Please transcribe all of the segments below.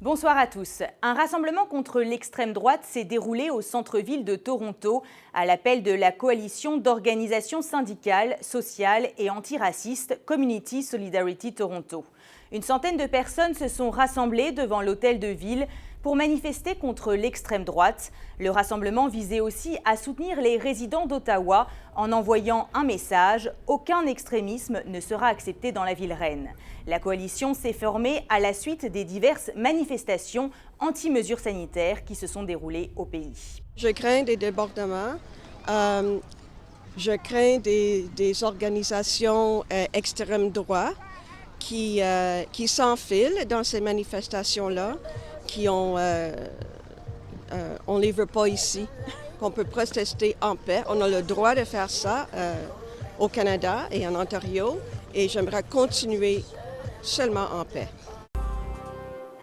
Bonsoir à tous. Un rassemblement contre l'extrême droite s'est déroulé au centre-ville de Toronto à l'appel de la coalition d'organisations syndicales, sociales et antiracistes Community Solidarity Toronto. Une centaine de personnes se sont rassemblées devant l'hôtel de ville pour manifester contre l'extrême droite. Le rassemblement visait aussi à soutenir les résidents d'Ottawa en envoyant un message « Aucun extrémisme ne sera accepté dans la ville reine ». La coalition s'est formée à la suite des diverses manifestations anti-mesures sanitaires qui se sont déroulées au pays. Je crains des débordements. Je crains des organisations extrême droite qui s'enfilent dans ces manifestations-là, on les veut pas ici, qu'on peut protester en paix. On a le droit de faire ça au Canada et en Ontario, et j'aimerais continuer seulement en paix.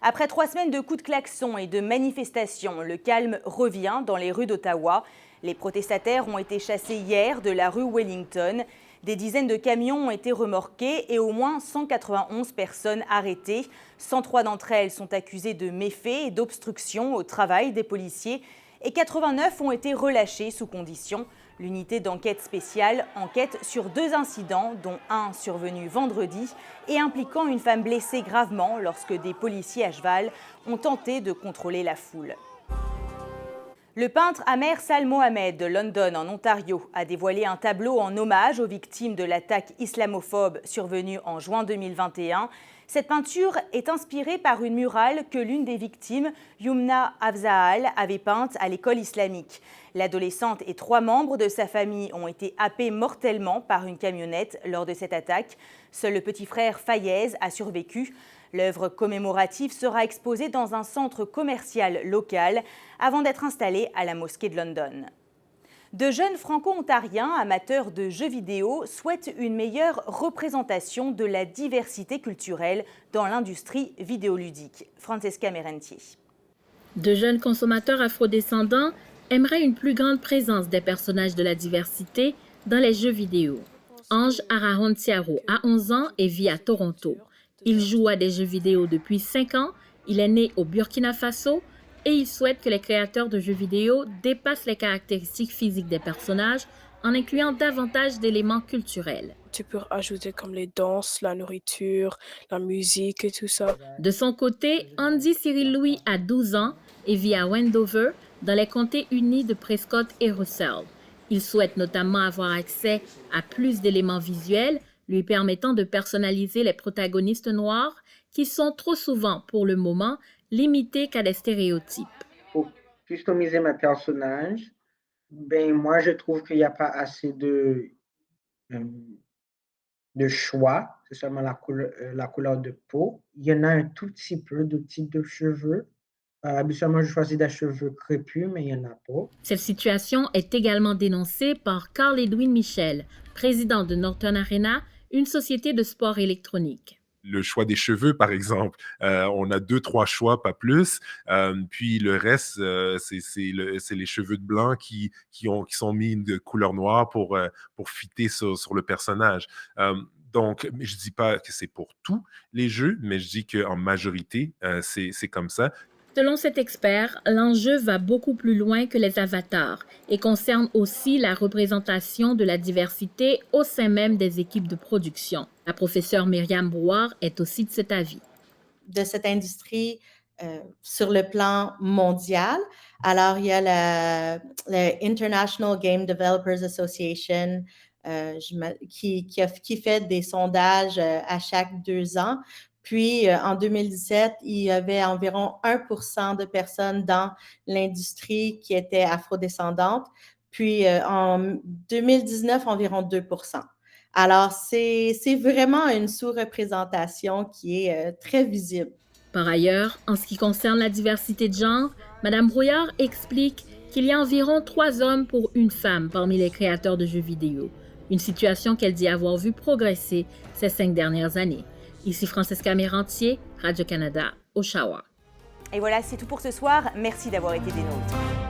Après 3 semaines de coups de klaxon et de manifestations, le calme revient dans les rues d'Ottawa. Les protestataires ont été chassés hier de la rue Wellington. Des dizaines de camions ont été remorqués et au moins 191 personnes arrêtées. 103 d'entre elles sont accusées de méfaits et d'obstruction au travail des policiers et 89 ont été relâchées sous condition. L'unité d'enquête spéciale enquête sur 2 incidents, dont un survenu vendredi et impliquant une femme blessée gravement lorsque des policiers à cheval ont tenté de contrôler la foule. Le peintre Amer Sal-Mohamed de London, en Ontario, a dévoilé un tableau en hommage aux victimes de l'attaque islamophobe survenue en juin 2021. Cette peinture est inspirée par une murale que l'une des victimes, Yumna Afzaal, avait peinte à l'école islamique. L'adolescente et 3 membres de sa famille ont été happés mortellement par une camionnette lors de cette attaque. Seul le petit frère Fayez a survécu. L'œuvre commémorative sera exposée dans un centre commercial local avant d'être installée à la mosquée de London. De jeunes franco-ontariens amateurs de jeux vidéo souhaitent une meilleure représentation de la diversité culturelle dans l'industrie vidéoludique. Francesca Merentier. De jeunes consommateurs afrodescendants aimeraient une plus grande présence des personnages de la diversité dans les jeux vidéo. Ange Ararontiaro a 11 ans et vit à Toronto. Il joue à des jeux vidéo depuis 5 ans, il est né au Burkina Faso et il souhaite que les créateurs de jeux vidéo dépassent les caractéristiques physiques des personnages en incluant davantage d'éléments culturels. Tu peux ajouter comme les danses, la nourriture, la musique et tout ça. De son côté, Andy Cyril Louis a 12 ans et vit à Wendover, dans les comtés unis de Prescott et Russell. Il souhaite notamment avoir accès à plus d'éléments visuels, lui permettant de personnaliser les protagonistes noirs qui sont trop souvent, pour le moment, limités qu'à des stéréotypes. Pour customiser mes personnages, moi je trouve qu'il n'y a pas assez de choix, c'est seulement la couleur de peau. Il y en a un tout petit peu de type de cheveux. Habituellement, je choisis des cheveux crépus, mais il n'y en a pas. Cette situation est également dénoncée par Carl Edwin Michel, président de Norton Arena, une société de sport électronique. Le choix des cheveux, par exemple, on a 2-3 choix, pas plus. Puis le reste, c'est les cheveux de blanc qui sont mis de couleur noire pour fitter sur le personnage. Donc, je dis pas que c'est pour tous les jeux, mais je dis qu'en majorité, c'est comme ça. Selon cet expert, l'enjeu va beaucoup plus loin que les avatars et concerne aussi la représentation de la diversité au sein même des équipes de production. La professeure Myriam Brouard est aussi de cet avis. De cette industrie sur le plan mondial, alors il y a la International Game Developers Association qui fait des sondages à chaque 2 ans. Puis, en 2017, il y avait environ 1% de personnes dans l'industrie qui étaient afrodescendantes. Puis, en 2019, environ 2%. Alors, c'est vraiment une sous-représentation qui est très visible. Par ailleurs, en ce qui concerne la diversité de genre, Mme Brouillard explique qu'il y a environ 3 hommes pour 1 femme parmi les créateurs de jeux vidéo. Une situation qu'elle dit avoir vu progresser ces 5 dernières années. Ici Francesca Merentier, Radio-Canada, Oshawa. Et voilà, c'est tout pour ce soir. Merci d'avoir été des nôtres.